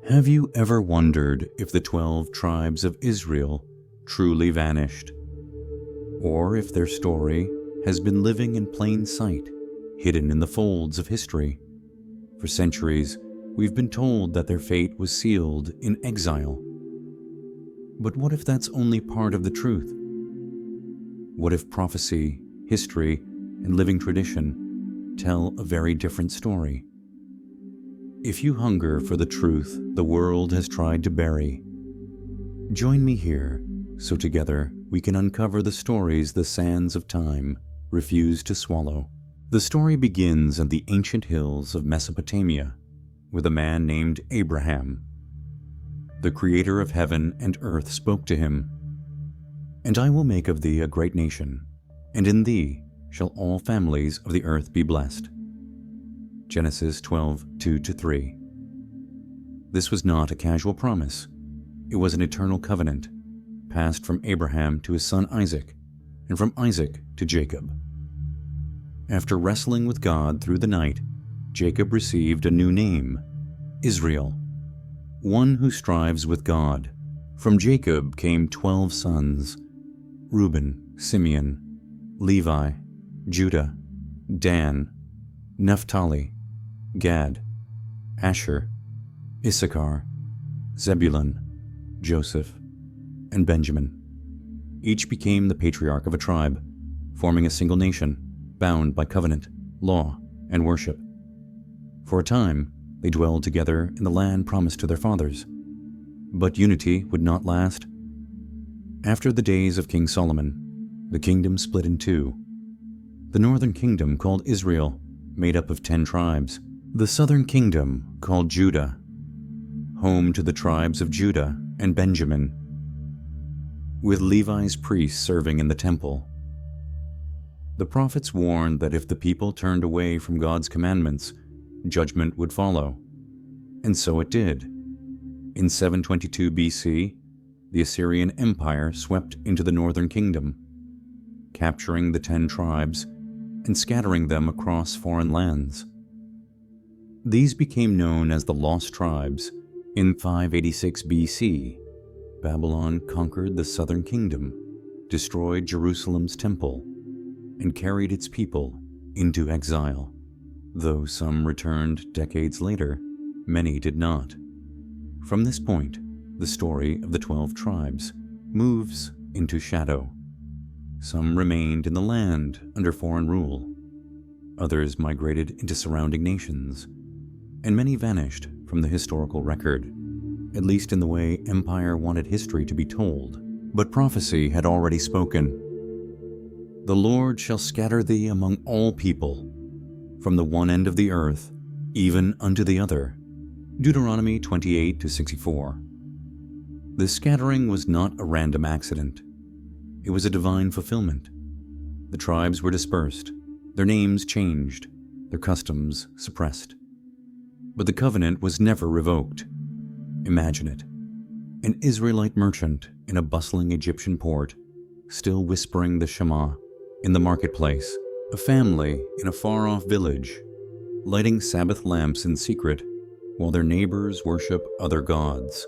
Have you ever wondered if the 12 tribes of Israel truly vanished, or if their story has been living in plain sight, hidden in the folds of history? For centuries, we've been told that their fate was sealed in exile. But what if that's only part of the truth? What if prophecy, history, and living tradition tell a very different story? If you hunger for the truth the world has tried to bury, join me here so together we can uncover the stories the sands of time refuse to swallow. The story begins in the ancient hills of Mesopotamia with a man named Abraham. The creator of heaven and earth spoke to him, "And I will make of thee a great nation, and in thee shall all families of the earth be blessed." Genesis 12:2-3. This was not a casual promise. It was an eternal covenant, passed from Abraham to his son Isaac, and from Isaac to Jacob. After wrestling with God through the night, Jacob received a new name, Israel, one who strives with God. From Jacob came 12 sons: Reuben, Simeon, Levi, Judah, Dan, Naphtali, Gad, Asher, Issachar, Zebulun, Joseph, and Benjamin. Each became the patriarch of a tribe, forming a single nation, bound by covenant, law, and worship. For a time, they dwelled together in the land promised to their fathers. But unity would not last. After the days of King Solomon, the kingdom split in two. The northern kingdom, called Israel, made up of 10 tribes. The southern kingdom, called Judah, home to the tribes of Judah and Benjamin, with Levi's priests serving in the temple. The prophets warned that if the people turned away from God's commandments, judgment would follow. And so it did. In 722 BC, the Assyrian Empire swept into the northern kingdom, capturing the 10 tribes and scattering them across foreign lands. These became known as the Lost Tribes. In 586 BC, Babylon conquered the southern kingdom, destroyed Jerusalem's temple, and carried its people into exile. Though some returned decades later, many did not. From this point, the story of the 12 tribes moves into shadow. Some remained in the land under foreign rule. Others migrated into surrounding nations, and many vanished from the historical record, at least in the way empire wanted history to be told. But prophecy had already spoken. "The Lord shall scatter thee among all people, from the one end of the earth, even unto the other." Deuteronomy 28-64. This scattering was not a random accident. It was a divine fulfillment. The tribes were dispersed, their names changed, their customs suppressed. But the covenant was never revoked. Imagine it. An Israelite merchant in a bustling Egyptian port, still whispering the Shema in the marketplace. A family in a far-off village, lighting Sabbath lamps in secret while their neighbors worship other gods.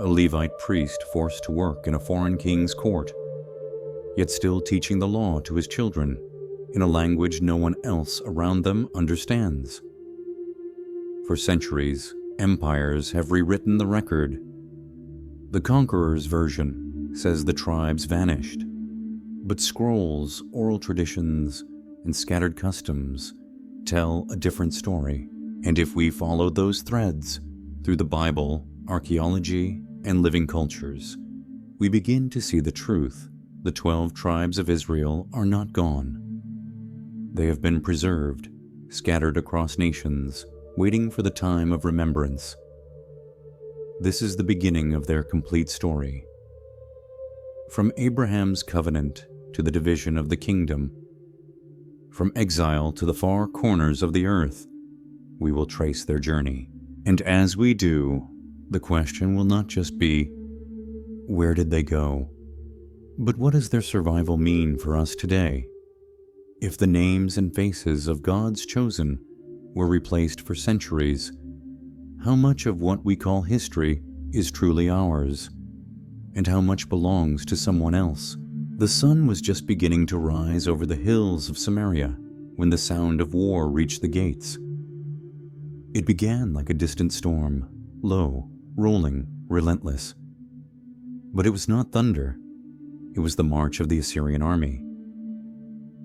A Levite priest forced to work in a foreign king's court, yet still teaching the law to his children in a language no one else around them understands. For centuries, empires have rewritten the record. The conqueror's version says the tribes vanished, but scrolls, oral traditions, and scattered customs tell a different story. And if we follow those threads through the Bible, archaeology, and living cultures, we begin to see the truth. The 12 tribes of Israel are not gone. They have been preserved, scattered across nations, waiting for the time of remembrance. This is the beginning of their complete story. From Abraham's covenant to the division of the kingdom, from exile to the far corners of the earth, we will trace their journey. And as we do, the question will not just be, where did they go? But what does their survival mean for us today? If the names and faces of God's chosen were replaced for centuries, How much of what we call history is truly ours, and how much belongs to someone else? The sun was just beginning to rise over the hills of Samaria when the sound of war reached the gates. It began like a distant storm, low, rolling, relentless. But it was not thunder. It was the march of the Assyrian army.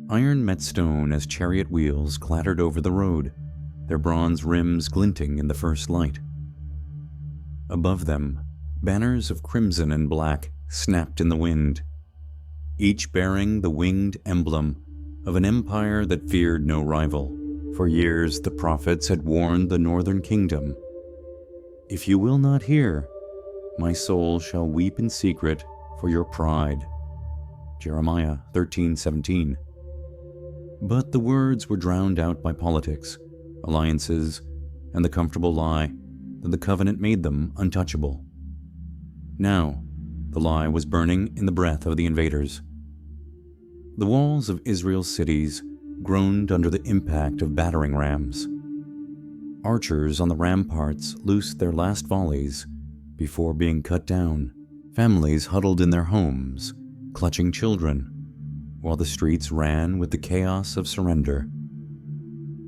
Iron met stone as chariot wheels clattered over the road, their bronze rims glinting in the first light. Above them, banners of crimson and black snapped in the wind, each bearing the winged emblem of an empire that feared no rival. For years the prophets had warned the northern kingdom, "If you will not hear, my soul shall weep in secret for your pride." Jeremiah 13:17. But the words were drowned out by politics, alliances, and the comfortable lie that the covenant made them untouchable. Now, the lie was burning in the breath of the invaders. The walls of Israel's cities groaned under the impact of battering rams. Archers on the ramparts loosed their last volleys before being cut down. Families huddled in their homes, clutching children, while the streets ran with the chaos of surrender.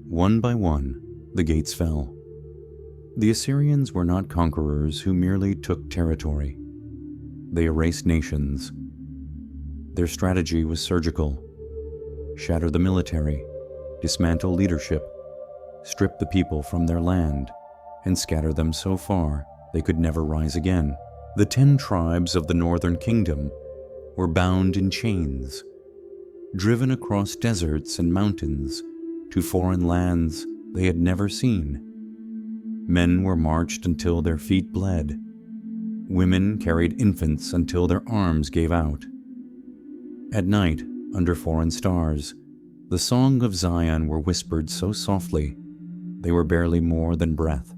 One by one, the gates fell. The Assyrians were not conquerors who merely took territory. They erased nations. Their strategy was surgical: shatter the military, dismantle leadership, strip the people from their land, and scatter them so far they could never rise again. The 10 tribes of the northern kingdom were bound in chains, driven across deserts and mountains to foreign lands they had never seen. Men were marched until their feet bled. Women carried infants until their arms gave out. At night, under foreign stars, the song of Zion were whispered so softly they were barely more than breath.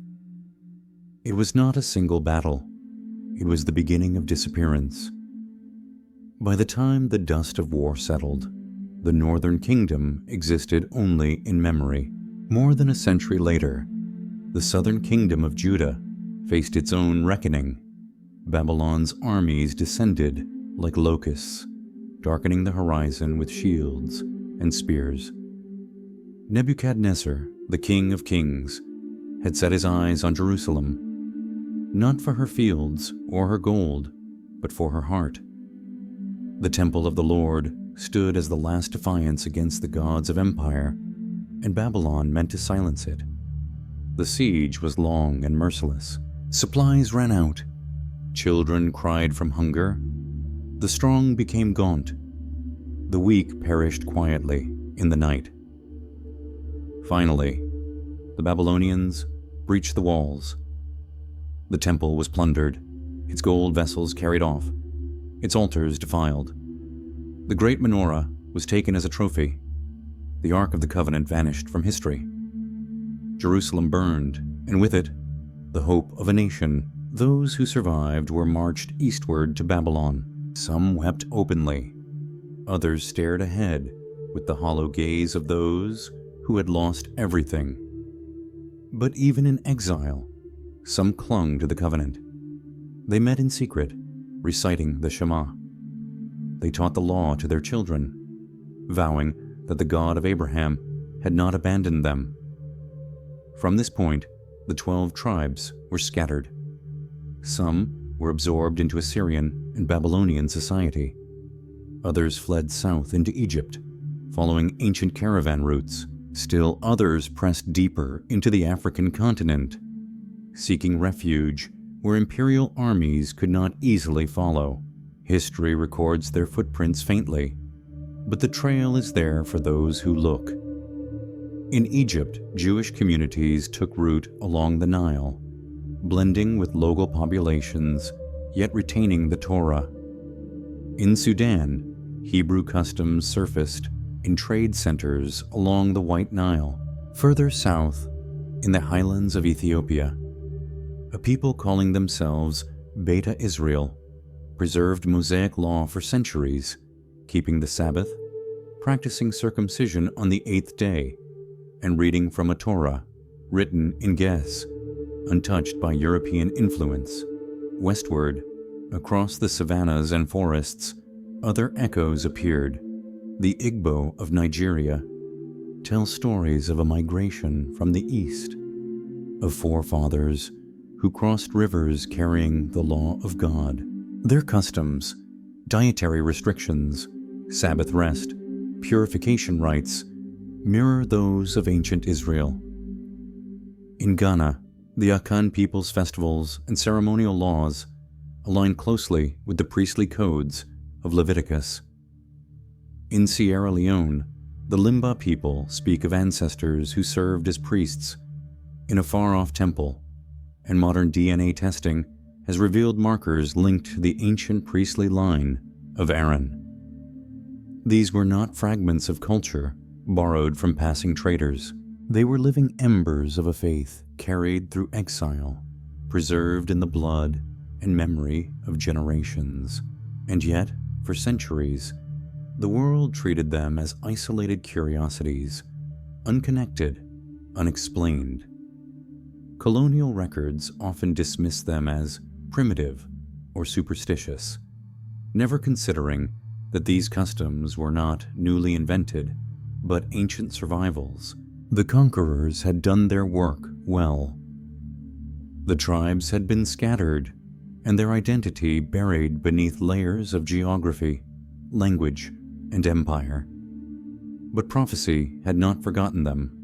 It was not a single battle. It was the beginning of disappearance. By the time the dust of war settled, the northern kingdom existed only in memory. More than a century later, the southern kingdom of Judah faced its own reckoning. Babylon's armies descended like locusts, darkening the horizon with shields and spears. Nebuchadnezzar, the king of kings, had set his eyes on Jerusalem, not for her fields or her gold, but for her heart. The temple of the Lord stood as the last defiance against the gods of empire, and Babylon meant to silence it. The siege was long and merciless. Supplies ran out. Children cried from hunger. The strong became gaunt. The weak perished quietly in the night. Finally, the Babylonians breached the walls. The temple was plundered, its gold vessels carried off, its altars defiled. The great menorah was taken as a trophy. The Ark of the Covenant vanished from history. Jerusalem burned, and with it, the hope of a nation. Those who survived were marched eastward to Babylon. Some wept openly. Others stared ahead with the hollow gaze of those who had lost everything. But even in exile, some clung to the covenant. They met in secret, reciting the Shema. They taught the law to their children, vowing that the God of Abraham had not abandoned them. From this point, the 12 tribes were scattered. Some were absorbed into Assyrian and Babylonian society. Others fled south into Egypt, following ancient caravan routes. Still others pressed deeper into the African continent, seeking refuge where imperial armies could not easily follow. History records their footprints faintly, but the trail is there for those who look. In Egypt, Jewish communities took root along the Nile, blending with local populations, yet retaining the Torah. In Sudan, Hebrew customs surfaced in trade centers along the White Nile. Further south, in the highlands of Ethiopia, a people calling themselves Beta Israel preserved Mosaic law for centuries, keeping the Sabbath, practicing circumcision on the 8th day, and reading from a Torah written in Ge'ez. untouched by European influence. Westward, across the savannas and forests, other echoes appeared. The Igbo of Nigeria tell stories of a migration from the east, of forefathers who crossed rivers carrying the law of God. Their customs, dietary restrictions, Sabbath rest, purification rites, mirror those of ancient Israel. In Ghana, the Akan people's festivals and ceremonial laws align closely with the priestly codes of Leviticus. In Sierra Leone, the Limba people speak of ancestors who served as priests in a far-off temple, and modern DNA testing has revealed markers linked to the ancient priestly line of Aaron. These were not fragments of culture borrowed from passing traders. They were living embers of a faith carried through exile, preserved in the blood and memory of generations. And yet, for centuries, the world treated them as isolated curiosities, unconnected, unexplained. Colonial records often dismiss them as primitive or superstitious, never considering that these customs were not newly invented, but ancient survivals. The conquerors had done their work well. The tribes had been scattered, and their identity buried beneath layers of geography, language, and empire. But prophecy had not forgotten them.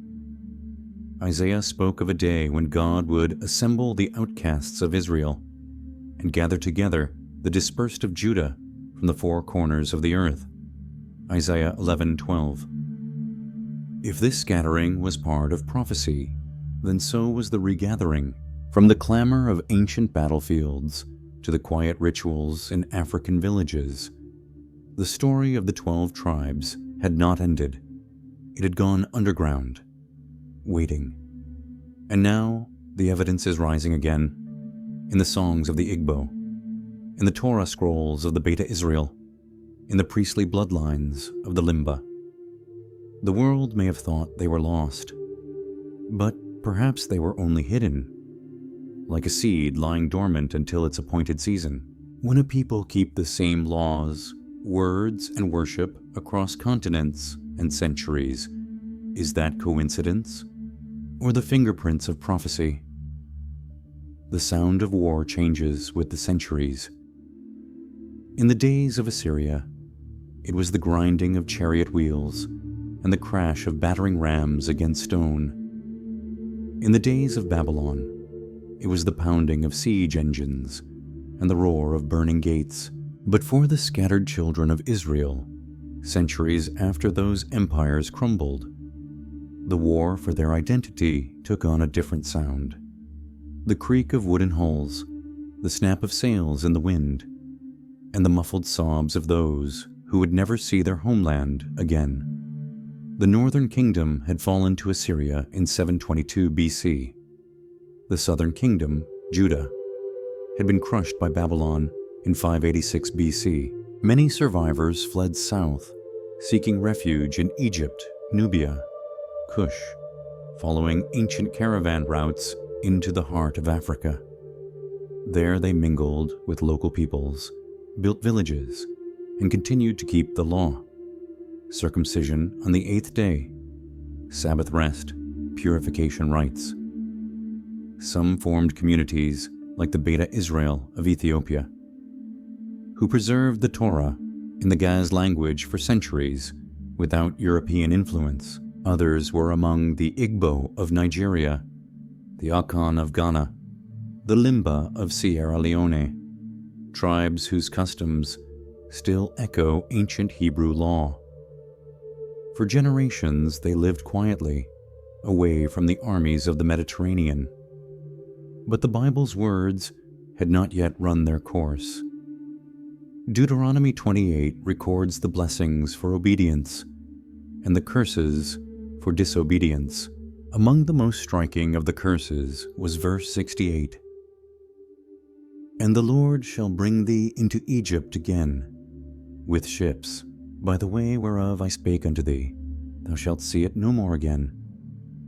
Isaiah spoke of a day when God would assemble the outcasts of Israel and gather together the dispersed of Judah from the four corners of the earth. Isaiah 11:12. If this scattering was part of prophecy, then so was the regathering. From the clamor of ancient battlefields to the quiet rituals in African villages, the story of the 12 tribes had not ended. It had gone underground, waiting. And now the evidence is rising again, in the songs of the Igbo, in the Torah scrolls of the Beta Israel, in the priestly bloodlines of the Limba. The world may have thought they were lost, but perhaps they were only hidden, like a seed lying dormant until its appointed season. When a people keep the same laws, words, and worship across continents and centuries, is that coincidence or the fingerprints of prophecy? The sound of war changes with the centuries. In the days of Assyria, it was the grinding of chariot wheels and the crash of battering rams against stone. In the days of Babylon, it was the pounding of siege engines and the roar of burning gates. But for the scattered children of Israel, centuries after those empires crumbled, the war for their identity took on a different sound. The creak of wooden hulls, the snap of sails in the wind, and the muffled sobs of those who would never see their homeland again. The northern kingdom had fallen to Assyria in 722 BC. The southern kingdom, Judah, had been crushed by Babylon in 586 BC. Many survivors fled south, seeking refuge in Egypt, Nubia, Kush, following ancient caravan routes into the heart of Africa. There they mingled with local peoples, built villages, and continued to keep the law. Circumcision on the 8th day, Sabbath rest, purification rites. Some formed communities like the Beta Israel of Ethiopia, who preserved the Torah in the Gaz language for centuries without European influence. Others were among the Igbo of Nigeria, the Akan of Ghana, the Limba of Sierra Leone, tribes whose customs still echo ancient Hebrew law. For generations they lived quietly, away from the armies of the Mediterranean. But the Bible's words had not yet run their course. Deuteronomy 28 records the blessings for obedience and the curses for disobedience. Among the most striking of the curses was verse 68. And the Lord shall bring thee into Egypt again with ships, by the way whereof I spake unto thee. Thou shalt see it no more again.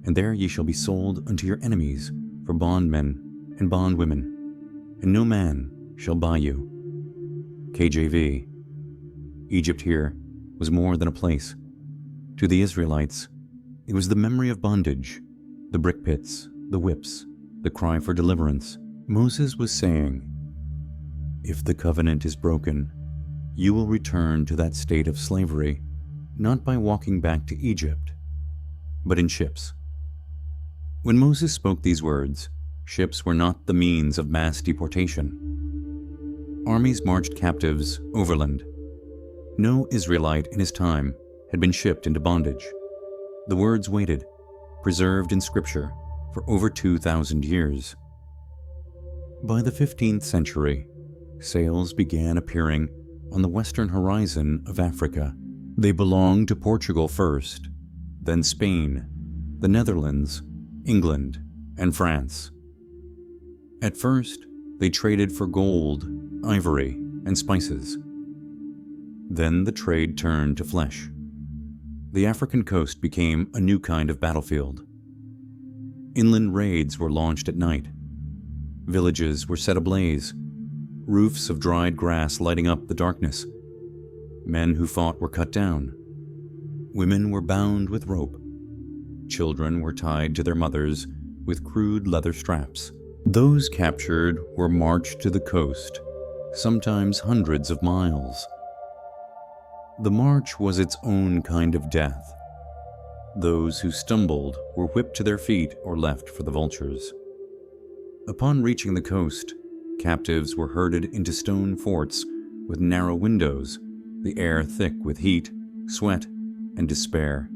And there ye shall be sold unto your enemies for for bondmen and bondwomen, and no man shall buy you. KJV. Egypt here was more than a place. To the Israelites, it was the memory of bondage, the brick pits, the whips, the cry for deliverance. Moses was saying, if the covenant is broken, you will return to that state of slavery, not by walking back to Egypt, but in ships. When Moses spoke these words, ships were not the means of mass deportation. Armies marched captives overland. No Israelite in his time had been shipped into bondage. The words waited, preserved in Scripture, for over 2,000 years. By the 15th century, sails began appearing on the western horizon of Africa. They belonged to Portugal first, then Spain, the Netherlands, England, and France. At first, they traded for gold, ivory, and spices. Then the trade turned to flesh. The African coast became a new kind of battlefield. Inland raids were launched at night. Villages were set ablaze, roofs of dried grass lighting up the darkness. Men who fought were cut down. Women were bound with rope. Children were tied to their mothers with crude leather straps. Those captured were marched to the coast, sometimes hundreds of miles. The march was its own kind of death. Those who stumbled were whipped to their feet or left for the vultures. Upon reaching the coast, captives were herded into stone forts with narrow windows, the air thick with heat, sweat, and despair.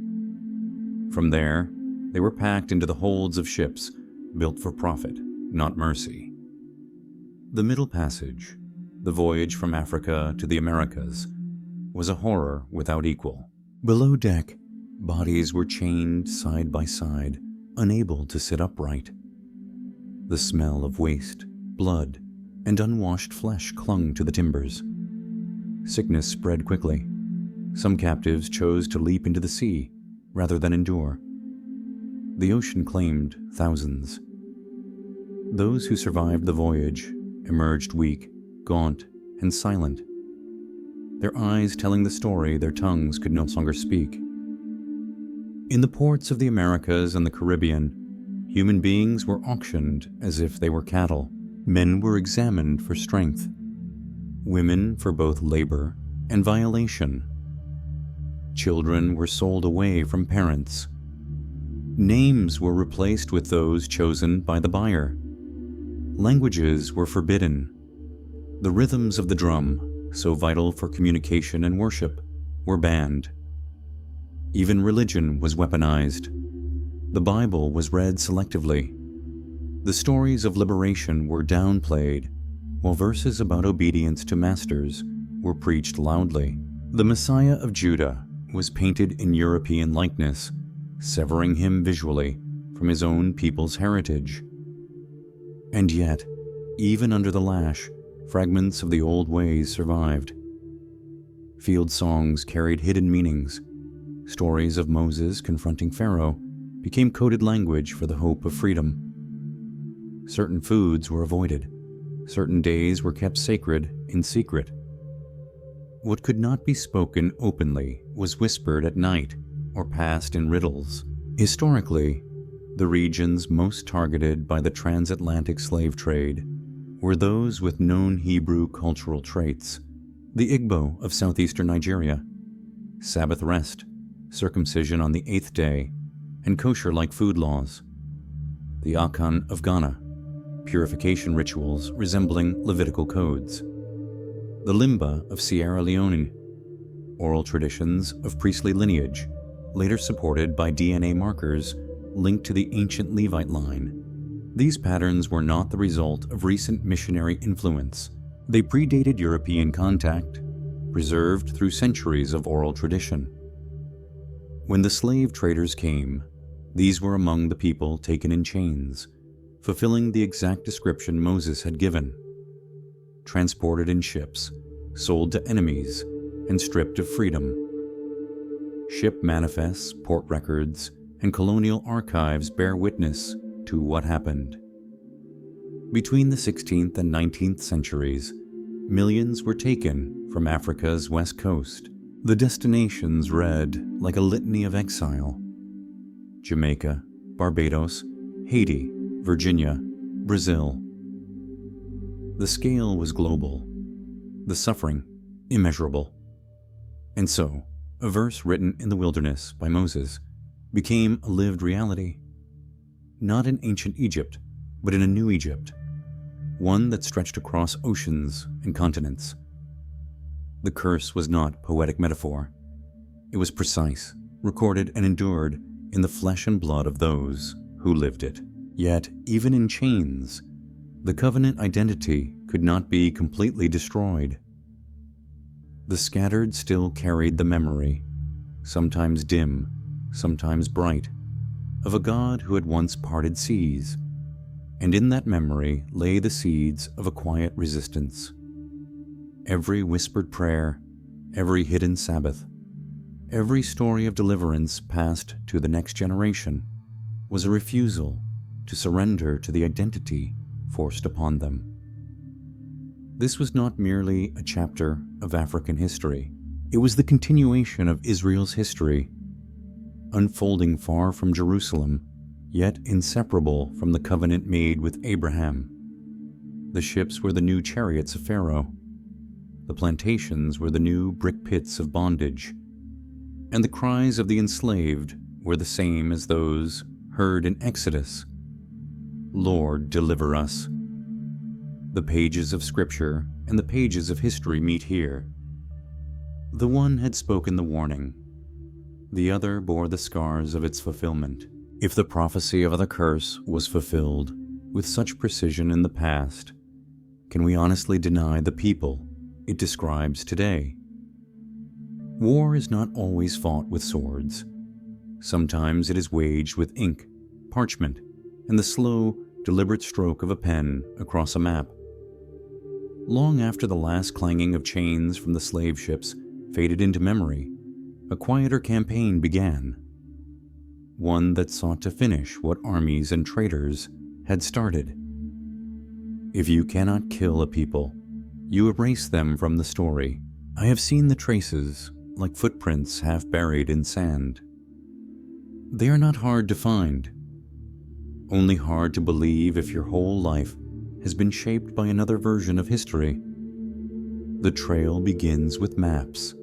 From there, they were packed into the holds of ships built for profit, not mercy. The Middle Passage, the voyage from Africa to the Americas, was a horror without equal. Below deck, bodies were chained side by side, unable to sit upright. The smell of waste, blood, and unwashed flesh clung to the timbers. Sickness spread quickly. Some captives chose to leap into the sea rather than endure. The ocean claimed thousands. Those who survived the voyage emerged weak, gaunt, and silent, their eyes telling the story their tongues could no longer speak. In the ports of the Americas and the Caribbean, human beings were auctioned as if they were cattle. Men were examined for strength, women for both labor and violation. Children were sold away from parents. Names were replaced with those chosen by the buyer. Languages were forbidden. The rhythms of the drum, so vital for communication and worship, were banned. Even religion was weaponized. The Bible was read selectively. The stories of liberation were downplayed, while verses about obedience to masters were preached loudly. The Messiah of Judah was painted in European likeness, severing him visually from his own people's heritage. And yet, even under the lash, fragments of the old ways survived. Field songs carried hidden meanings. Stories of Moses confronting Pharaoh became coded language for the hope of freedom. Certain foods were avoided. Certain days were kept sacred in secret. What could not be spoken openly was whispered at night or passed in riddles. Historically, the regions most targeted by the transatlantic slave trade were those with known Hebrew cultural traits: the Igbo of southeastern Nigeria, Sabbath rest, circumcision on the 8th day, and kosher-like food laws; the Akan of Ghana, purification rituals resembling Levitical codes; the Limba of Sierra Leone, oral traditions of priestly lineage, later supported by DNA markers linked to the ancient Levite line. These patterns were not the result of recent missionary influence. They predated European contact, preserved through centuries of oral tradition. When the slave traders came, these were among the people taken in chains, fulfilling the exact description Moses had given. Transported in ships, sold to enemies, and stripped of freedom. Ship manifests, port records, and colonial archives bear witness to what happened. Between the 16th and 19th centuries, millions were taken from Africa's west coast. The destinations read like a litany of exile: Jamaica, Barbados, Haiti, Virginia, Brazil. The scale was global, the suffering immeasurable. And so, a verse written in the wilderness by Moses became a lived reality, not in ancient Egypt, but in a new Egypt, one that stretched across oceans and continents. The curse was not poetic metaphor. It was precise, recorded, and endured in the flesh and blood of those who lived it. Yet, even in chains, the covenant identity could not be completely destroyed. The scattered still carried the memory, sometimes dim, sometimes bright, of a God who had once parted seas, and in that memory lay the seeds of a quiet resistance. Every whispered prayer, every hidden Sabbath, every story of deliverance passed to the next generation was a refusal to surrender to the identity forced upon them. This was not merely a chapter of African history. It was the continuation of Israel's history, unfolding far from Jerusalem, yet inseparable from the covenant made with Abraham. The ships were the new chariots of Pharaoh. The plantations were the new brick pits of bondage. And the cries of the enslaved were the same as those heard in Exodus: "Lord, deliver us." The pages of Scripture and the pages of history meet here. The one had spoken the warning. The other bore the scars of its fulfillment. If the prophecy of the curse was fulfilled with such precision in the past, can we honestly deny the people it describes today? War is not always fought with swords. Sometimes it is waged with ink, parchment, and the slow, deliberate stroke of a pen across a map. Long after the last clanging of chains from the slave ships faded into memory, a quieter campaign began, one that sought to finish what armies and traders had started. If you cannot kill a people, you erase them from the story. I have seen the traces, like footprints half buried in sand. They are not hard to find, only hard to believe if your whole life has been shaped by another version of history. The trail begins with maps.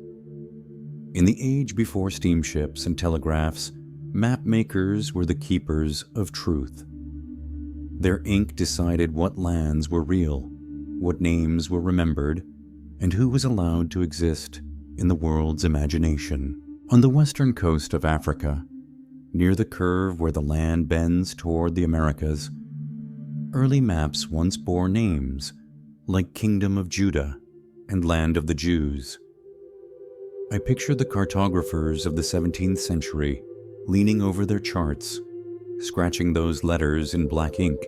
In the age before steamships and telegraphs, map makers were the keepers of truth. Their ink decided what lands were real, what names were remembered, and who was allowed to exist in the world's imagination. On the western coast of Africa, near the curve where the land bends toward the Americas, early maps once bore names like Kingdom of Judah and Land of the Jews. I picture the cartographers of the 17th century leaning over their charts, scratching those letters in black ink,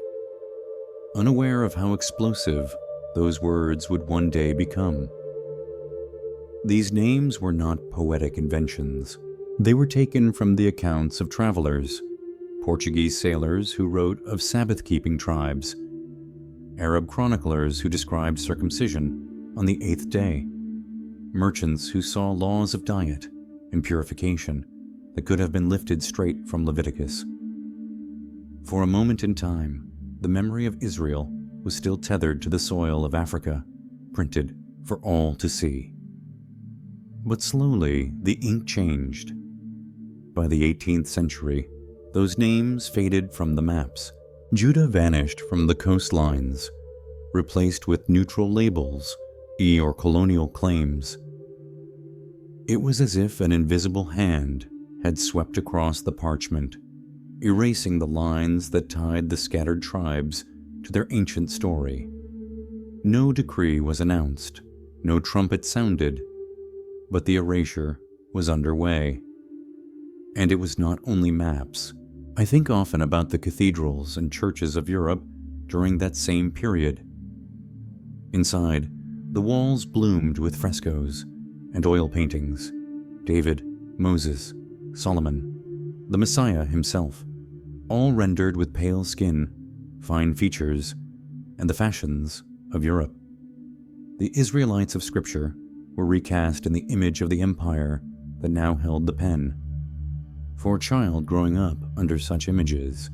unaware of how explosive those words would one day become. These names were not poetic inventions. They were taken from the accounts of travelers, Portuguese sailors who wrote of Sabbath-keeping tribes, Arab chroniclers who described circumcision on the 8th day, merchants who saw laws of diet and purification that could have been lifted straight from Leviticus. For a moment in time, the memory of Israel was still tethered to the soil of Africa, printed for all to see. But slowly, the ink changed. By the 18th century, those names faded from the maps. Judah vanished from the coastlines, replaced with neutral labels or colonial claims. It was as if an invisible hand had swept across the parchment, erasing the lines that tied the scattered tribes to their ancient story. No decree was announced, no trumpet sounded, but the erasure was underway. And it was not only maps. I think often about the cathedrals and churches of Europe during that same period. Inside, the walls bloomed with frescoes and oil paintings: David, Moses, Solomon, the Messiah himself, all rendered with pale skin, fine features, and the fashions of Europe. The Israelites of Scripture were recast in the image of the empire that now held the pen. For a child growing up under such images,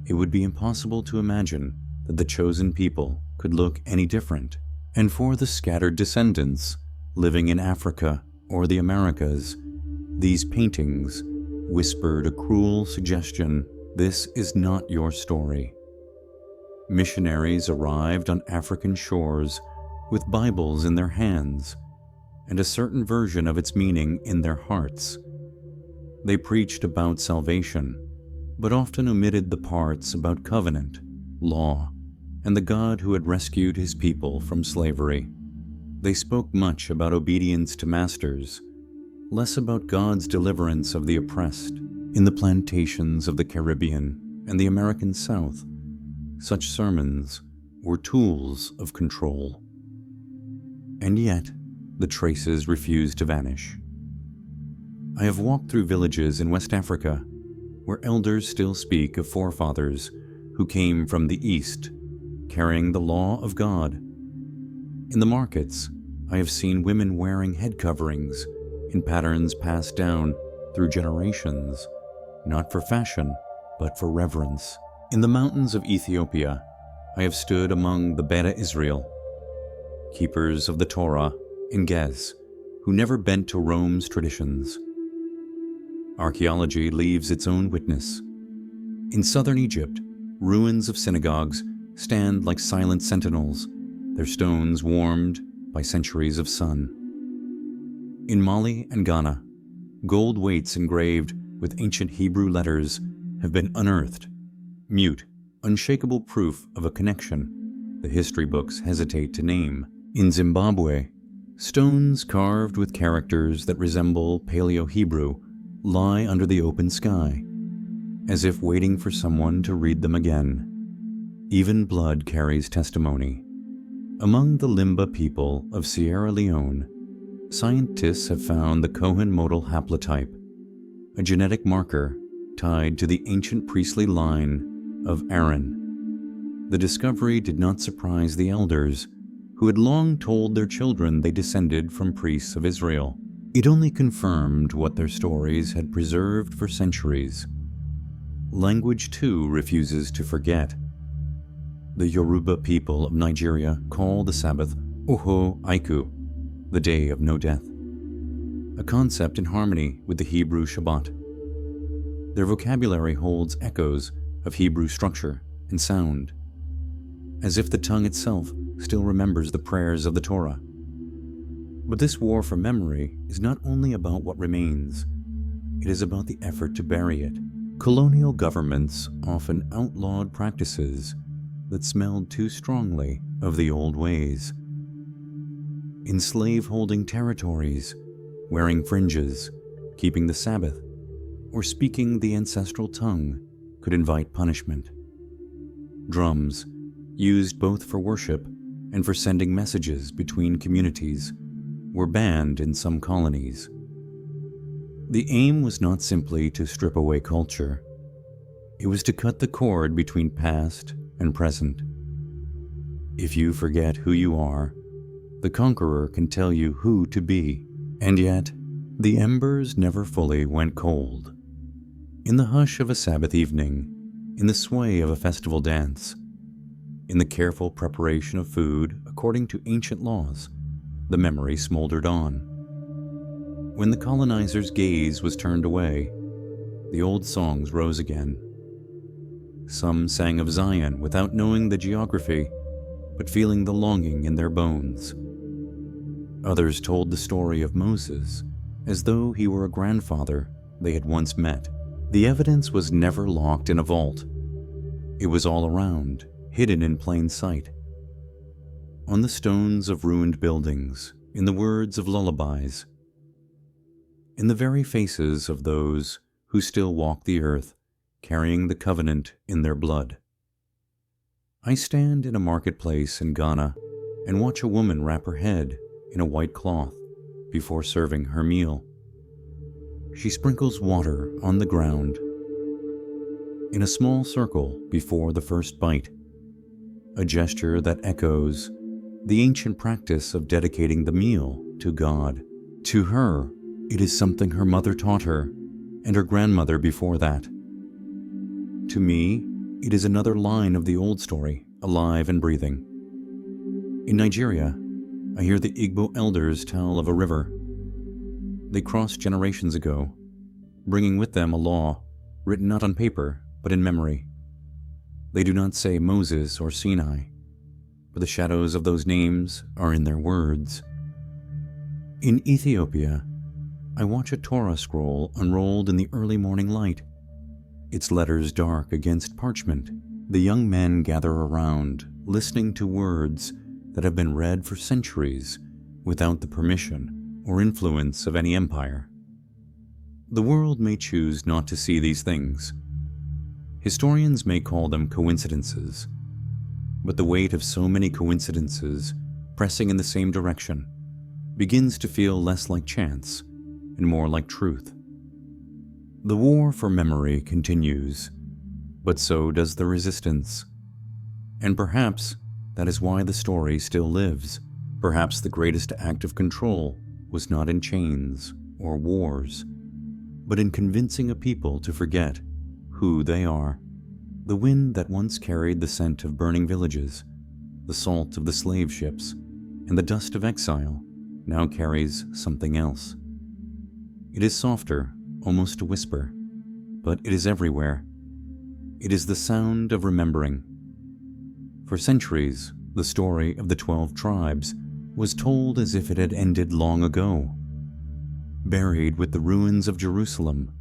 it would be impossible to imagine that the chosen people could look any different. And for the scattered descendants living in Africa or the Americas, these paintings whispered a cruel suggestion: this is not your story. Missionaries arrived on African shores with Bibles in their hands and a certain version of its meaning in their hearts. They preached about salvation, but often omitted the parts about covenant, law, and the God who had rescued his people from slavery. They spoke much about obedience to masters, less about God's deliverance of the oppressed. In the plantations of the Caribbean and the American South, such sermons were tools of control. And yet, the traces refused to vanish. I have walked through villages in West Africa where elders still speak of forefathers who came from the East, carrying the law of God. In the markets, I have seen women wearing head coverings in patterns passed down through generations, not for fashion, but for reverence. In the mountains of Ethiopia, I have stood among the Beta Israel, keepers of the Torah in Gez, who never bent to Rome's traditions. Archaeology leaves its own witness. In southern Egypt, ruins of synagogues stand like silent sentinels, their stones warmed by centuries of sun. In Mali and Ghana, gold weights engraved with ancient Hebrew letters have been unearthed, mute, unshakable proof of a connection the history books hesitate to name. In Zimbabwe, stones carved with characters that resemble Paleo-Hebrew lie under the open sky, as if waiting for someone to read them again. Even blood carries testimony. Among the Limba people of Sierra Leone, scientists have found the Cohen modal haplotype, a genetic marker tied to the ancient priestly line of Aaron. The discovery did not surprise the elders, who had long told their children they descended from priests of Israel. It only confirmed what their stories had preserved for centuries. Language, too, refuses to forget. The Yoruba people of Nigeria call the Sabbath Oho Aiku, the day of no death, a concept in harmony with the Hebrew Shabbat. Their vocabulary holds echoes of Hebrew structure and sound, as if the tongue itself still remembers the prayers of the Torah. But this war for memory is not only about what remains, it is about the effort to bury it. Colonial governments often outlawed practices that smelled too strongly of the old ways. In slave-holding territories, wearing fringes, keeping the Sabbath, or speaking the ancestral tongue could invite punishment. Drums, used both for worship and for sending messages between communities, were banned in some colonies. The aim was not simply to strip away culture. It was to cut the cord between past and present. If you forget who you are, the conqueror can tell you who to be. And yet, the embers never fully went cold. In the hush of a Sabbath evening, in the sway of a festival dance, in the careful preparation of food according to ancient laws, the memory smoldered on. When the colonizer's gaze was turned away, the old songs rose again. Some sang of Zion without knowing the geography, but feeling the longing in their bones. Others told the story of Moses as though he were a grandfather they had once met. The evidence was never locked in a vault. It was all around, hidden in plain sight. On the stones of ruined buildings, in the words of lullabies, in the very faces of those who still walk the earth, carrying the covenant in their blood. I stand in a marketplace in Ghana and watch a woman wrap her head in a white cloth before serving her meal. She sprinkles water on the ground in a small circle before the first bite. a gesture that echoes the ancient practice of dedicating the meal to God. To her, it is something her mother taught her, and her grandmother before that. To me, it is another line of the old story, alive and breathing. In Nigeria, I hear the Igbo elders tell of a river. They crossed generations ago, bringing with them a law, written not on paper, but in memory. They do not say Moses or Sinai, but the shadows of those names are in their words. In Ethiopia, I watch a Torah scroll unrolled in the early morning light, its letters dark against parchment. The young men gather around, listening to words that have been read for centuries without the permission or influence of any empire. The world may choose not to see these things. Historians may call them coincidences, but the weight of so many coincidences pressing in the same direction begins to feel less like chance and more like truth. The war for memory continues, but so does the resistance. And perhaps that is why the story still lives. Perhaps the greatest act of control was not in chains or wars, but in convincing a people to forget who they are. The wind that once carried the scent of burning villages, the salt of the slave ships, and the dust of exile now carries something else. It is softer, almost a whisper, but it is everywhere. It is the sound of remembering. For centuries, the story of the 12 tribes was told as if it had ended long ago, buried with the ruins of Jerusalem,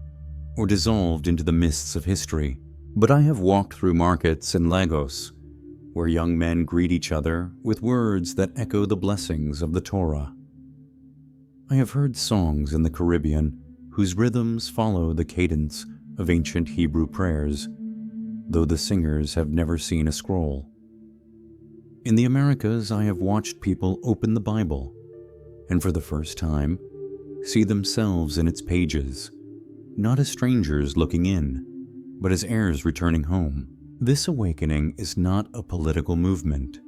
or dissolved into the mists of history. But I have walked through markets in Lagos, where young men greet each other with words that echo the blessings of the Torah. I have heard songs in the Caribbean whose rhythms follow the cadence of ancient Hebrew prayers, though the singers have never seen a scroll. In the Americas, I have watched people open the Bible, and for the first time, see themselves in its pages, not as strangers looking in, but as heirs returning home. This awakening is not a political movement,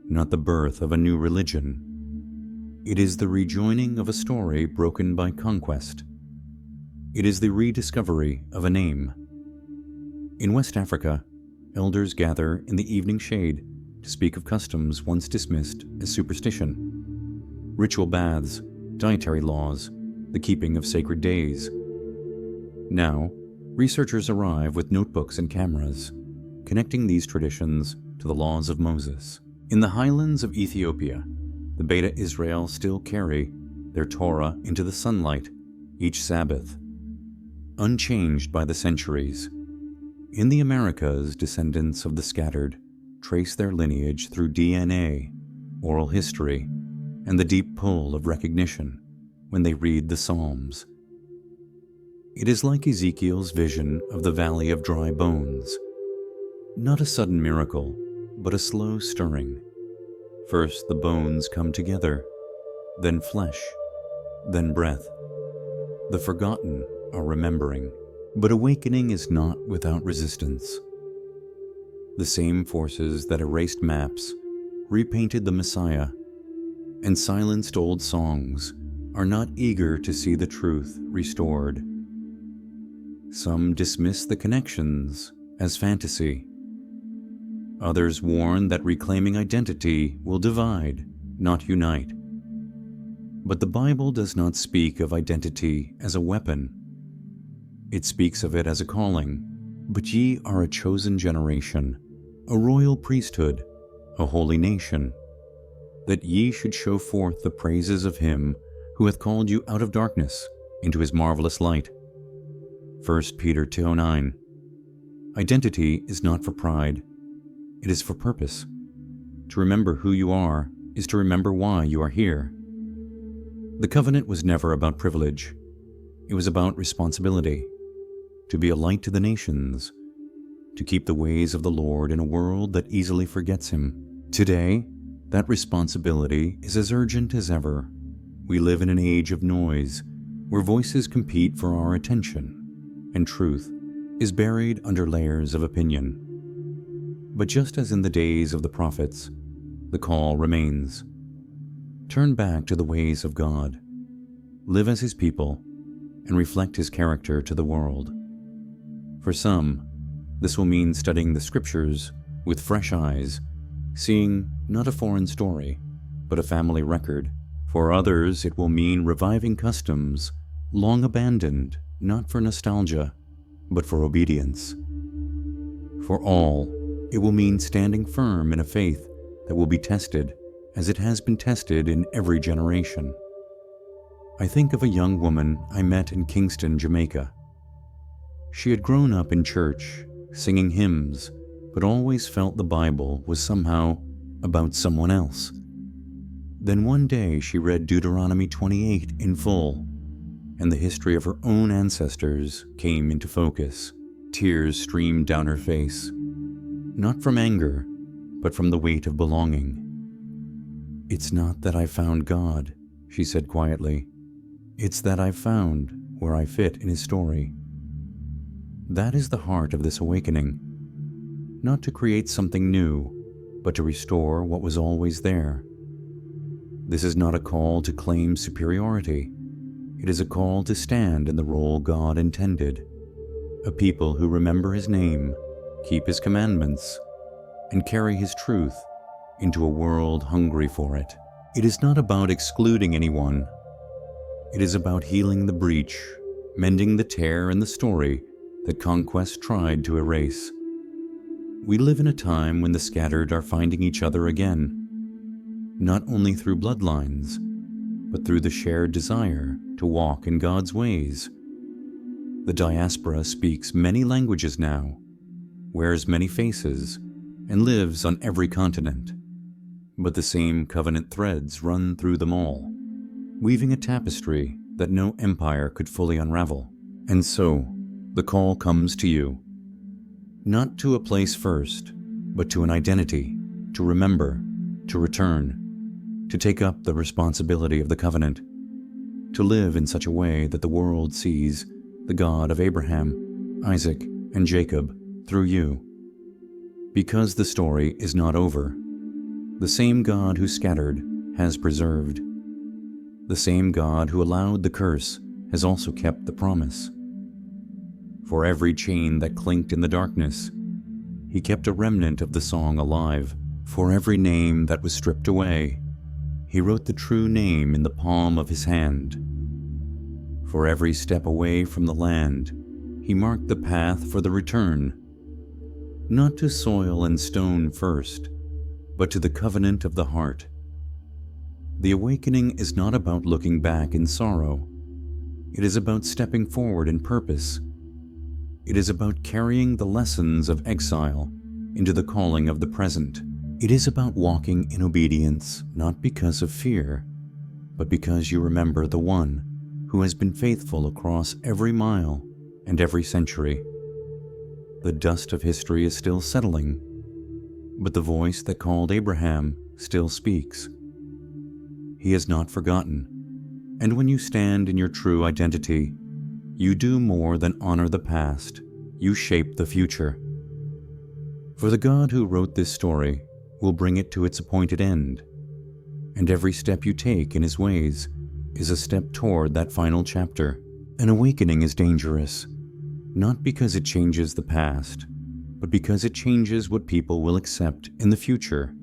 not the birth of a new religion. It is the rejoining of a story broken by conquest. It is the rediscovery of a name. In West Africa, elders gather in the evening shade to speak of customs once dismissed as superstition. Ritual baths, dietary laws, the keeping of sacred days. Now, researchers arrive with notebooks and cameras, connecting these traditions to the laws of Moses. In the highlands of Ethiopia, the Beta Israel still carry their Torah into the sunlight each Sabbath, unchanged by the centuries. In the Americas, descendants of the scattered trace their lineage through DNA, oral history, and the deep pull of recognition when they read the Psalms. It is like Ezekiel's vision of the valley of dry bones. Not a sudden miracle, but a slow stirring. First the bones come together, then flesh, then breath. The forgotten are remembering, but awakening is not without resistance. The same forces that erased maps, repainted the Messiah, and silenced old songs are not eager to see the truth restored. Some dismiss the connections as fantasy. Others warn that reclaiming identity will divide, not unite. But the Bible does not speak of identity as a weapon. It speaks of it as a calling. But ye are a chosen generation, a royal priesthood, a holy nation, that ye should show forth the praises of him who hath called you out of darkness into his marvelous light. 1 Peter 2:9. Identity is not for pride. It is for purpose. To remember who you are is to remember why you are here. The covenant was never about privilege. It was about responsibility. To be a light to the nations. To keep the ways of the Lord in a world that easily forgets him. Today, that responsibility is as urgent as ever. We live in an age of noise, where voices compete for our attention, and truth is buried under layers of opinion. But just as in the days of the prophets, the call remains. Turn back to the ways of God. Live as His people and reflect His character to the world. For some, this will mean studying the Scriptures with fresh eyes, seeing not a foreign story, but a family record. For others, it will mean reviving customs long abandoned, not for nostalgia, but for obedience. For all, it will mean standing firm in a faith that will be tested as it has been tested in every generation. I think of a young woman I met in Kingston, Jamaica. She had grown up in church, singing hymns, but always felt the Bible was somehow about someone else. Then one day she read Deuteronomy 28 in full, and the history of her own ancestors came into focus. Tears streamed down her face, not from anger, but from the weight of belonging. "It's not that I found God," she said quietly. "It's that I've found where I fit in His story." That is the heart of this awakening. Not to create something new, but to restore what was always there. This is not a call to claim superiority. It is a call to stand in the role God intended. A people who remember His name, keep His commandments, and carry His truth into a world hungry for it. It is not about excluding anyone. It is about healing the breach, mending the tear in the story that conquest tried to erase. We live in a time when the scattered are finding each other again, not only through bloodlines, but through the shared desire to walk in God's ways. The diaspora speaks many languages now, wears many faces, and lives on every continent. But the same covenant threads run through them all, weaving a tapestry that no empire could fully unravel. And so, the call comes to you. Not to a place first, but to an identity, to remember, to return, to take up the responsibility of the covenant, to live in such a way that the world sees the God of Abraham, Isaac, and Jacob through you. Because the story is not over. The same God who scattered has preserved. The same God who allowed the curse has also kept the promise. For every chain that clinked in the darkness, He kept a remnant of the song alive. For every name that was stripped away, He wrote the true name in the palm of His hand. For every step away from the land, He marked the path for the return, not to soil and stone first, but to the covenant of the heart. The awakening is not about looking back in sorrow. It is about stepping forward in purpose. It is about carrying the lessons of exile into the calling of the present. It is about walking in obedience, not because of fear, but because you remember the one who has been faithful across every mile and every century. The dust of history is still settling, but the voice that called Abraham still speaks. He has not forgotten, and when you stand in your true identity, you do more than honor the past, you shape the future. For the God who wrote this story will bring it to its appointed end, and every step you take in His ways is a step toward that final chapter. An awakening is dangerous, not because it changes the past, but because it changes what people will accept in the future.